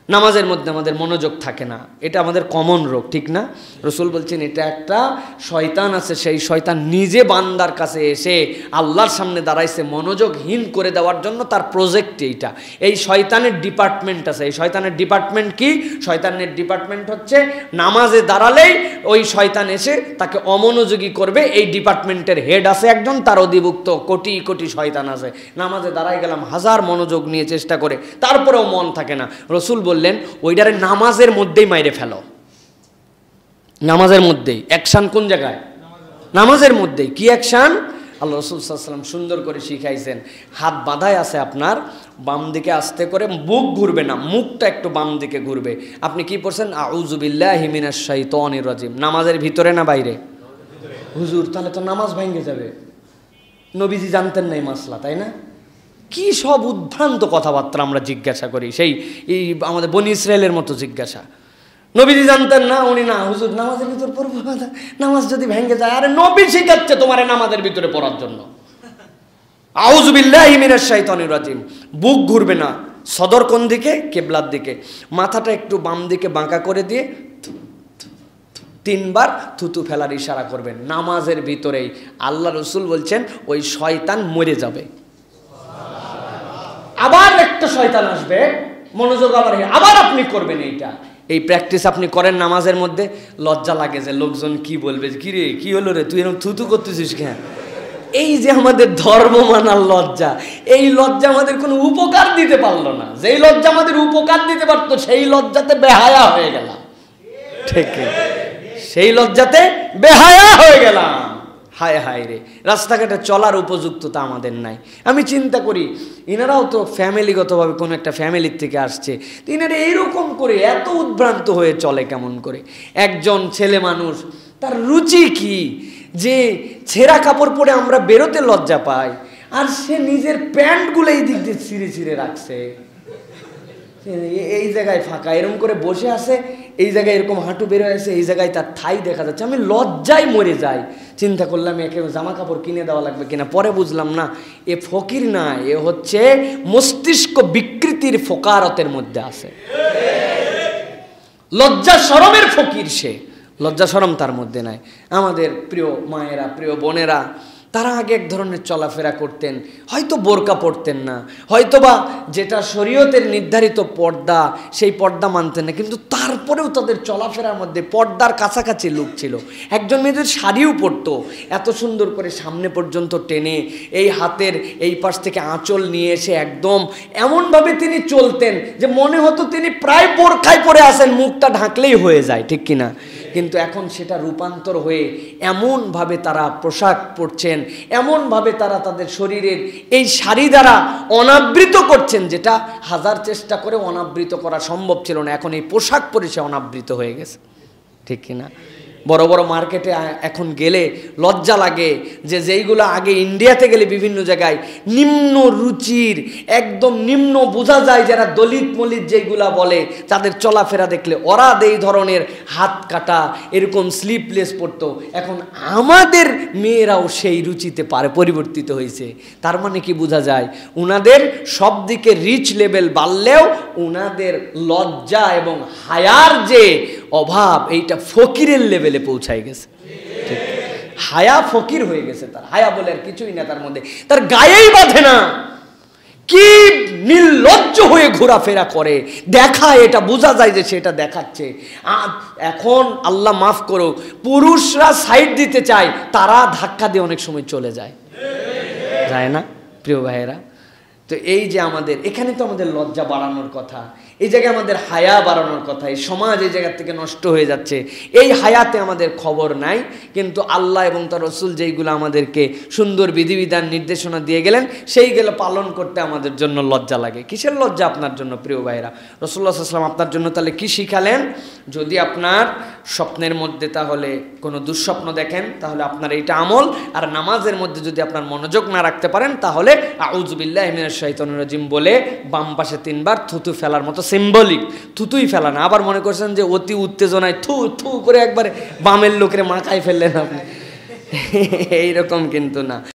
নামাজের মধ্যে আমাদের মনোযোগ থাকে না, এটা আমাদের কমন রোগ, ঠিক না? রসুল বলছেন এটা একটা শয়তান আছে, সেই শয়তান নিজে বান্দার কাছে এসে আল্লাহর সামনে দাঁড়াইছে মনোযোগহীন করে দেওয়ার জন্য, তার প্রজেক্ট এইটা। এই শয়তানের ডিপার্টমেন্ট আছে। এই শয়তানের ডিপার্টমেন্ট কি? শয়তানের ডিপার্টমেন্ট হচ্ছে নামাজে দাঁড়ালেই ওই শয়তান এসে তাকে অমনোযোগী করবে। এই ডিপার্টমেন্টের হেড আছে একজন, তার অধিভুক্ত কোটি কোটি শয়তান আছে। নামাজে দাঁড়াই গেলাম হাজার মনোযোগ নিয়ে চেষ্টা করে, তারপরেও মন থাকে না। রসুল বললেন ওইটারে নামাজের মধ্যেই মাইরে ফেলো। নামাজের মধ্যেই অ্যাকশন। কোন জায়গায়? নামাজের মধ্যেই। কি অ্যাকশন? আল্লাহ রসুল সাল্লাল্লাহু আলাইহি ওয়াসাল্লাম সুন্দর করে শিখাইছেন। হাত বাঁধাই আছে আপনার, বাম দিকে আস্তে করে, বুক ঘুরবে না, মুখটা একটু বাম দিকে ঘুরবে। আপনি কি পড়ছেন? আউযু বিল্লাহি মিনাশ শাইতানির রাজিম। নামাজের ভিতরে না বাইরে? হুজুর তাহলে তো নামাজ ভেঙে যাবে। নবীজি জানতেন না এই মাসলা, তাই না? কি সব উদ্ভ্রান্ত কথাবার্তা আমরা জিজ্ঞাসা করি, সেই এই আমাদের বনি ইসরায়েলের মতো জিজ্ঞাসা। নবীজি জানতেন না, উনি না হুজুর নামাজের ভিতর পড়বো, নামাজ যদি ভেঙে যায়। আরে নবী শিখাচ্ছে তোমার নামাজের ভিতরে পড়ার জন্য। আউযু বিল্লাহি মিনাশ শাইতানির রাজিম। বুক ঘুরবে না। সদর কোন দিকে? কিবলার দিকে। মাথাটা একটু বাম দিকে বাঁকা করে দিয়ে 3 বার থুতু ফেলার ইশারা করবেন নামাজের ভিতরেই। আল্লাহ রসুল বলছেন ওই শয়তান মরে যাবে। আবার একটা শয়তান আসবে, মনোযোগ আবার আপনি করবেন এইটা। এই প্র্যাকটিস আপনি করেন নামাজের মধ্যে। লজ্জা লাগে যে লোকজন কি বলবে, কি রে কি হলো রে তুই এরকম থুতু করতেছিস কেন? এই যে আমাদের ধর্ম মানার লজ্জা, এই লজ্জা আমাদের কোনো উপকার দিতে পারলো না। যেই লজ্জা আমাদের উপকার দিতে পারতো সেই লজ্জাতে বেহায়া হয়ে গেলাম। ঠিক, সেই লজ্জাতে বেহায়া হয়ে গেলাম। হায় হায় রে, রাস্তাঘাটে চলার উপযুক্ততা আমাদের নাই। আমি চিন্তা করি ইনারাও তো ফ্যামিলিগতভাবে কোনো একটা ফ্যামিলির থেকে আসছে, ইনারা এইরকম করে এত উদ্ভ্রান্ত হয়ে চলে কেমন করে? একজন ছেলে মানুষ, তার রুচি কি যে ছেঁড়া কাপড় পরে আমরা বেরোতে লজ্জা পাই, আর সে নিজের প্যান্টগুলো এই দিক দিয়ে ছিঁড়ে ছিঁড়ে রাখছে। এই জায়গায় ফাঁকা এরকম করে বসে আছে, এই জায়গায় এরকম হাঁটু বেরো আছে, এই জায়গায় তার থাই দেখা যাচ্ছে। আমি লজ্জায় মরে যাই। চিন্তা করলাম একে জামা কাপড় কিনে দেওয়া লাগবে কিনা। পরে বুঝলাম না, এ ফকির না, এ হচ্ছে মস্তিষ্ক বিকৃতির ফোকারতের মধ্যে আছে। লজ্জা শরমের ফকির সে, লজ্জা শরম তার মধ্যে নাই। আমাদের প্রিয় মায়েরা, প্রিয় বোনেরা, তারা আগে এক ধরনের চলাফেরা করতেন, হয়তো বোরকা পরতেন না, হয়তোবা যেটা শরীয়তের নির্ধারিত পর্দা সেই পর্দা মানতেন না, কিন্তু তারপরেও তাদের চলাফেরার মধ্যে পর্দার কাছাকাছি লুক ছিল। একজন মেয়েদের শাড়িও পরতো এত সুন্দর করে সামনে পর্যন্ত টেনে, এই হাতের এই পাশ থেকে আঁচল নিয়ে এসে একদম এমনভাবে তিনি চলতেন যে মনে হতো তিনি প্রায় বোরখায় পরে আসেন, মুখটা ঢাকলেই হয়ে যায়, ঠিক কিনা? কিন্তু এখন সেটা রূপান্তর হয়ে এমনভাবে তারা পোশাক পরছেন, এমনভাবে তারা তাদের শরীরের এই শাড়ি দ্বারা অনাবৃত করছেন, যেটা হাজার চেষ্টা করে অনাবৃত করা সম্ভব ছিল না। এখন এই পোশাক পরে সে অনাবৃত হয়ে গেছে, ঠিক কিনা? বড় বড় মার্কেটে এখন গেলে লজ্জা লাগে যে যেইগুলো আগে ইন্ডিয়াতে গেলে বিভিন্ন জায়গায় নিম্ন রুচির, একদম নিম্ন বোঝা যায় যারা দলিত মলিত যেইগুলা বলে, তাদের চলাফেরা দেখলে ওরা এই ধরনের হাত কাটা এরকম স্লিপলেস পরতো। এখন আমাদের মেয়েরাও সেই রুচিতে পরিবর্তিত হয়েছে। তার মানে কি বোঝা যায়? উনাদের সব দিকে রিচ লেভেল বাড়লেও উনাদের লজ্জা এবং হায়ার যে অভাব, এইটা ফকিরের লেভেলে পৌঁছায় গেছে। ঠিক, হায়া ফকির হয়ে গেছে। তার হায়া বলে আর কিছুই না তার মধ্যে, তার গায়েই বাঁধে না। কি নির্লজ্জ হয়ে ঘোরাফেরা করে, দেখায়, এটা বোঝা যায় যে সেটা দেখাচ্ছে। এখন আল্লাহ মাফ করো, পুরুষরা সাইড দিতে চায়, তারা ধাক্কা দিয়ে অনেক সময় চলে যায়, যায় না প্রিয় ভাইয়েরা? তো এই যে আমাদের এখানে তো আমাদের লজ্জা বাড়ানোর কথা, এই জায়গায় আমাদের হায়া বাড়ানোর কথা। এই সমাজ এই জায়গা থেকে নষ্ট হয়ে যাচ্ছে, এই হায়াতে আমাদের খবর নাই। কিন্তু আল্লাহ এবং তার রসুল যেইগুলো আমাদেরকে সুন্দর বিধিবিধান নির্দেশনা দিয়ে গেলেন, সেইগুলো পালন করতে আমাদের জন্য লজ্জা লাগে। কিসের লজ্জা আপনার জন্য প্রিয় ভাইরা? রাসূলুল্লাহ সাল্লাল্লাহু আলাইহি ওয়াসাল্লাম আপনার জন্য তাহলে কি শিখালেন? যদি আপনার স্বপ্নের মধ্যে তাহলে কোনো দুঃস্বপ্ন দেখেন, তাহলে আপনার এইটা আমল। আর নামাজের মধ্যে যদি আপনার মনোযোগ না রাখতে পারেন, তাহলে আউযু বিল্লাহি মিনাশ শাইতানির রাজিম বলে বাম পাশে 3 বার থুতু ফেলার মতো, সিম্বলিক, থুতুই ফেলা না। আবার মনে করছেন যে অতি উত্তেজনায় থু থু করে একবারে বামের লোকের মাথায় ফেললেন আপনি, এইরকম কিন্তু না।